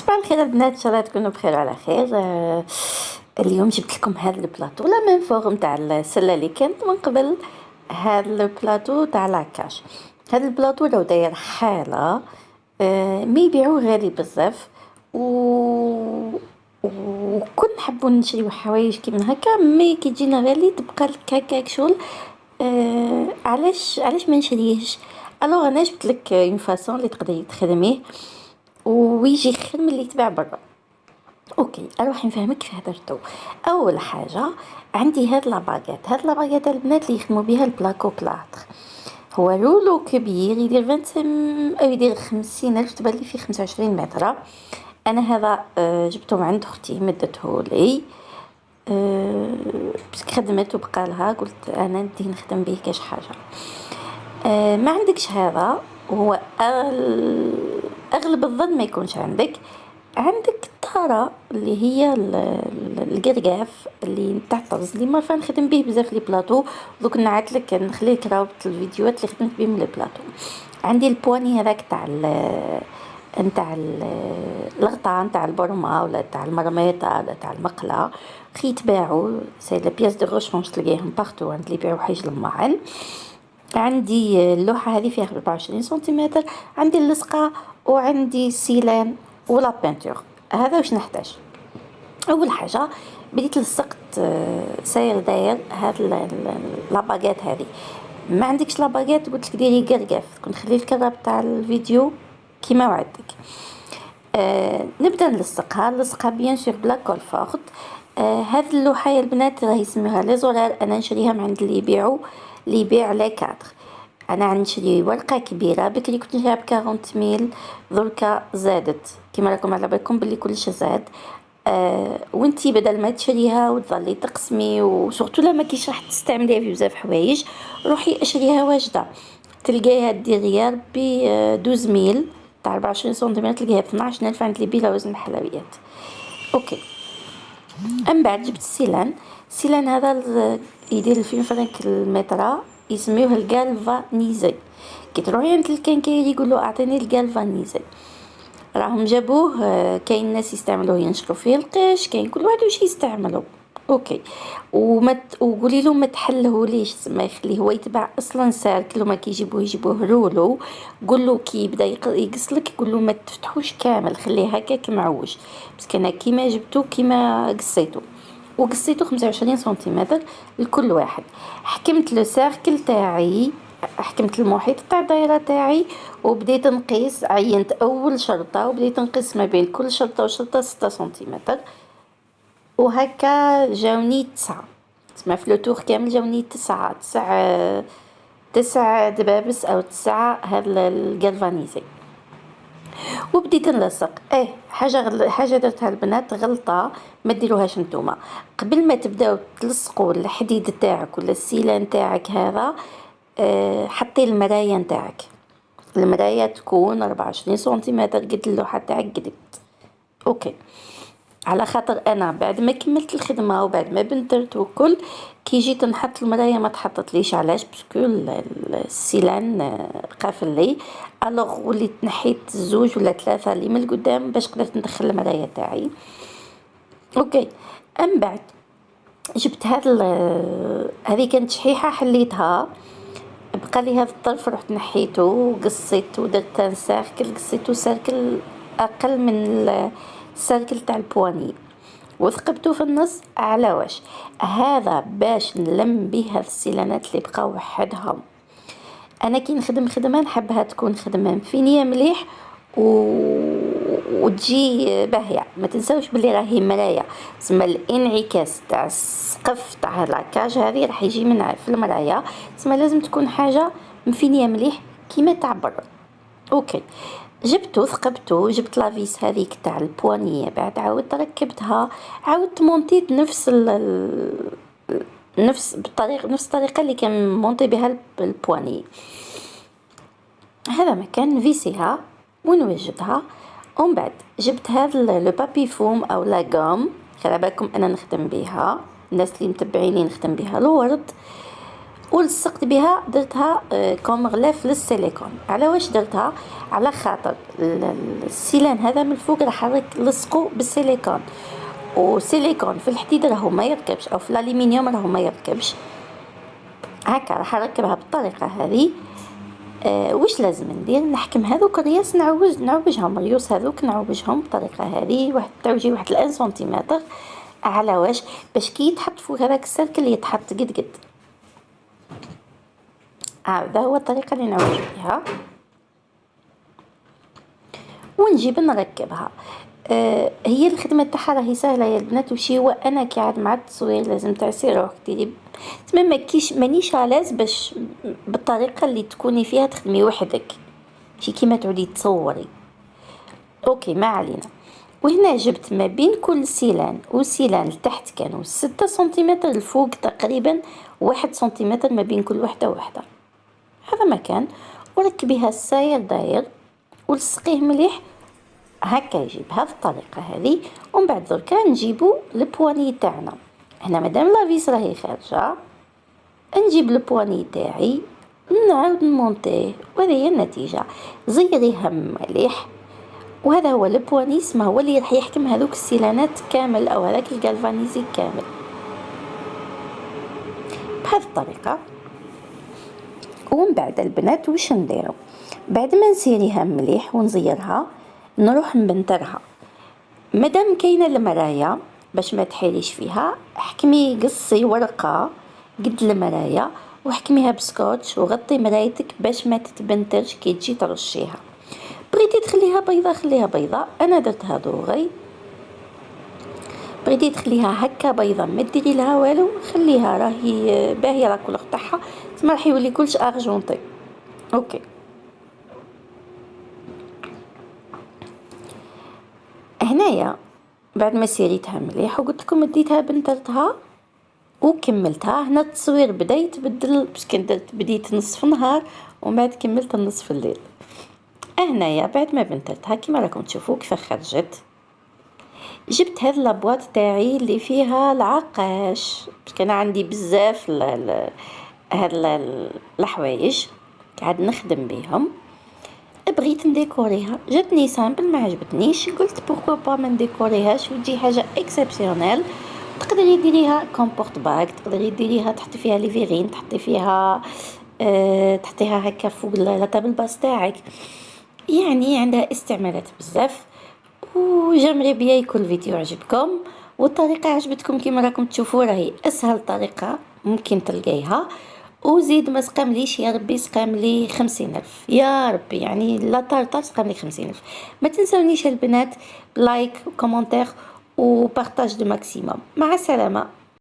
صباح الخير البنات، ان شاء الله تكونوا بخير وعلى خير. اليوم جبت لكم هذا البلاطو لا ميم فورم تاع السله اللي كانت من قبل. هذا البلاطو تاع لاكاش. هذا البلاطو لو داير حاله. ما يبيعوه غالي بزاف و وكل نحبوا نشريو حوايج كي من هكا، مي كي تجينا غالي تبقى لك هكاك شغل. علاش ما نشريهش؟ الوغ انا جبت لك اون فاصون اللي تقدري تخدميه ويجي خير من اللي يتباع برا. اوكي، اروح نفهمك كيف هدرتو. اول حاجه عندي هاد لاباغيت البنات اللي يخدموا بها البلاكو بلاطر. هو رولو كبير يدير 25 او يدير 50 الف، تبان لي فيه 25 متر. انا هذا جبته من عند اختي، مدته لي بس خدمته بقالها، قلت انا ندي نخدم به كاش حاجه. ما عندكش هذا، هو اغلب الظن ما يكونش عندك الطاره اللي هي القرقاف اللي تاع الطرز اللي ما نخدم به بزاف لي بلاطو. دوك نعت لك نخليك رابط الفيديوهات اللي خدمت بهم لي بلاطو. عندي البواني هذاك نتاع الغطاء نتاع البرمه ولا تاع المرميطه ولا تاع المقله، يتباعوا سي لا بياس دو روشونج، تلقاهم بارتو عند اللي يبيعوا حايج المعن. عندي اللوحه هذه فيها 24 سنتيمتر، عندي اللصقه وعندي السيلان ولا بانتور. هذا واش نحتاج. اول حاجه بديت لصقت ساير داير هاد لاباغيت هذه. ما عندكش لاباغيت قلت لك ديري قرقاف، كنت خلي لك الرابط تاع الفيديو كيما وعدتك. نبدا نلصقها بيان سور بلا كول فورت. هذه اللوحه يا البنات راهي يسميوها لي زولار، انا نشريها من عند اللي يبيع لي كادر. انا نشري ورقه كبيره، بكري كنت نشريها ب 40 ميل، دركا زادت كيما راكم على بالكم باللي كلش زاد. وانتي بدل ما تشريها وتظلي تقسمي وسورتو لا ما كيش راح تستعمليها في بزاف حوايج، روحي اشريها واجده. تلقايها دير غير ب 12 ميل تاع 24 سنتيمتر، تلقايها ب 12000 عند اللي بلا وزن الحلويات. اوكي، من بعد جبت السيلان هذا يدير 2000 فرنك المتر، يسميوه الغالفانيزي. كي تروحي عند الكنكيري يقولوا اعطيني الغالفانيزي. راهم جابوه، كاين ناس يستعملوه ينشروا فيه القش، كاين كل واحد واش يستعملوا. اوكي، وقولي له ما تحلهوليش، ما يخليه هو يتباع اصلا ساركل، وما يجيبوه رولو. قول له كي يبدا يقصلك قول له ما تفتحوش كامل، خليه هكاك معوج. بس كان كيما جبتو كيما قصيتو، وقصيتو 25 سنتيمتر لكل واحد. حكمت لو سيركل تاعي، حكمت المحيط تاع الدائره تاعي، وبديت نقيس. عينت اول شرطه وبديت نقيس ما بين كل شرطه وشرطه 6 سنتيمتر، وهكا جاوني 9. تسمى في لوتور كامل جاوني 9 دبابس او 9 هذا الجالفانيزي. وبديت نلصق. حاجه درتها البنات غلطه ما ديروهاش نتوما. قبل ما تبداو تلصقوا الحديد تاعك ولا السيلان تاعك هذا، حطي المرايه نتاعك. المرايه تكون 24 سنتيمتر قد اللوحه تاعك قدت. اوكي، على خاطر انا بعد ما كملت الخدمه وبعد ما بندرت وكل، كي جيت نحط المرايه ما تحطت ليش. علاش؟ باسكو السيلان قافل لي. الوغ وليت نحيت 2 ولا 3 اللي من القدام باش قدرت ندخل المرايه تاعي. اوكي، من بعد جبت هذه كانت شحيحه، حليتها بقى لي هذا الطرف، رحت نحيته وقصيته ودرت سيركل، قصيته سيركل اقل من السيركل تاع البواني، وثقبته في النص. على واش هذا؟ باش نلم بها السيلانات اللي بقاو وحدهم. انا كي نخدم خدمه نحبها تكون خدمه مفينيه مليح وتجي باهيه. ما تنساوش بلي راهي مرايه، تسمى الانعكاس تاع السقف تاع لاكاج هذه راح يجي من في المرايه، تسمى لازم تكون حاجه مفينيه مليح كيما تاع برا. اوكي، جبته ثقبته، جبت لافيس هذيك تاع البوانيه، بعد عاودت ركبتها، عاودت مونتيت نفس الطريقه اللي كان مونطي بها البوانيه. هذا مكان فيسيها ونوجدها. ومن بعد جبت هذا لو بابي فوم او لا غوم، خلي بالكم انا نخدم بها، الناس اللي متبعيني نخدم بها الورد. ولصقت بها، درتها كوم غلاف للسيليكون. على واش درتها؟ على خاطر السيلان هذا من الفوق راح لصقو بالسيليكون، وسيليكون في الحديد راهو ما يركبش، او في الالومنيوم راهو ما يركبش. هكا راح نركبها بالطريقه هذه. واش لازم ندير؟ نحكم هذوك الرياس، نعوجهم الريوس هذوك، نعوجهم بالطريقه هذه، واحد تعوجي واحد 1 سنتيمتر. على واش؟ باش كي يتحط فوق هذاك السلك اللي يتحط قد هذا هو الطريقه اللي نعوج بها، ونجيب نركبها. هي الخدمه تاعها راهي سهله يا البنات، وشي هو انا كي عاد مع التصوير لازم تعسي روحك ديري تما مانيش علاز باش بالطريقه اللي تكوني فيها تخدمي وحدك، شي كيما تعودي تصوري. اوكي ما علينا. وهنا جبت ما بين كل سيلان وسيلان لتحت كانوا 6 سنتيمتر، الفوق تقريبا 1 سنتيمتر ما بين كل وحده وحده. هذا مكان، وركبيها الساير داير ولصقيه مليح هكا، يجي بهذه الطريقه هذه. ومن بعد دركا نجيبو البواني تاعنا. هنا مادام لافيس راهي خارجه، نجيب البواني تاعي نعاود نمونتيه، وهذه هي النتيجه. زيريها مليح، وهذا هو البواني اسمه، هو اللي راح يحكم هذوك السيلانات كامل، او هذاك الجالفانيزي كامل بهذه الطريقه. ومن بعد البنات واش نديرو؟ بعد ما نسيريها مليح ونزيرها، نروح نبنترها. مادام كاينه المرايه باش ما تحيليش فيها، حكمي قصي ورقه قد المرايه وحكميها بسكوتش، وغطي مرايتك باش ما تتبنترش كي تجي ترشيها. بغيتي تخليها بيضه خليها بيضه، انا درتها دوغي. بغيتي تخليها هكا بيضه ما ديري لها والو، خليها راهي باهيه لا كولور تاعها، تما راح يولي كلش ارجونتي. اوكي هنايا بعد ما سيريتها مليح وقلت لكم ديتها بنترتها وكملتها. هنا التصوير بدا يتبدل باش بديت نصف النهار ومن بعد كملت نصف الليل. هنايا بعد ما بنترتها كيما راكم تشوفوا كيف خرجت، جبت هذا لابواط تاعي اللي فيها العقاش، كان عندي بزاف هاد الحوايج قاعد نخدم بيهم. بغيت نديكوريها، جاتني سامبل ما عجبتنيش، قلت بوركوا با ما نديكوريهاش وتجي حاجه اكسبسيونيل. تقدري ديريها كومبورت باك، تقدري ديريها تحطي فيها لي فيغين، تحطي فيها تحطيها هكا فوق لا تابل باس تاعك، يعني عندها استعمالات بزاف. وجمري بيا يكون الفيديو عجبكم والطريقه عجبتكم، كيما راكم تشوفوا راهي اسهل طريقه ممكن تلقيها. وزيد ما سقامليش يا ربي، سقاملي 50,000 يا ربي، يعني لا طارطه سقاملي 50,000. ما تنسونيش البنات لايك وكومنتير وبارطاج دو ماكسيموم. مع السلامه.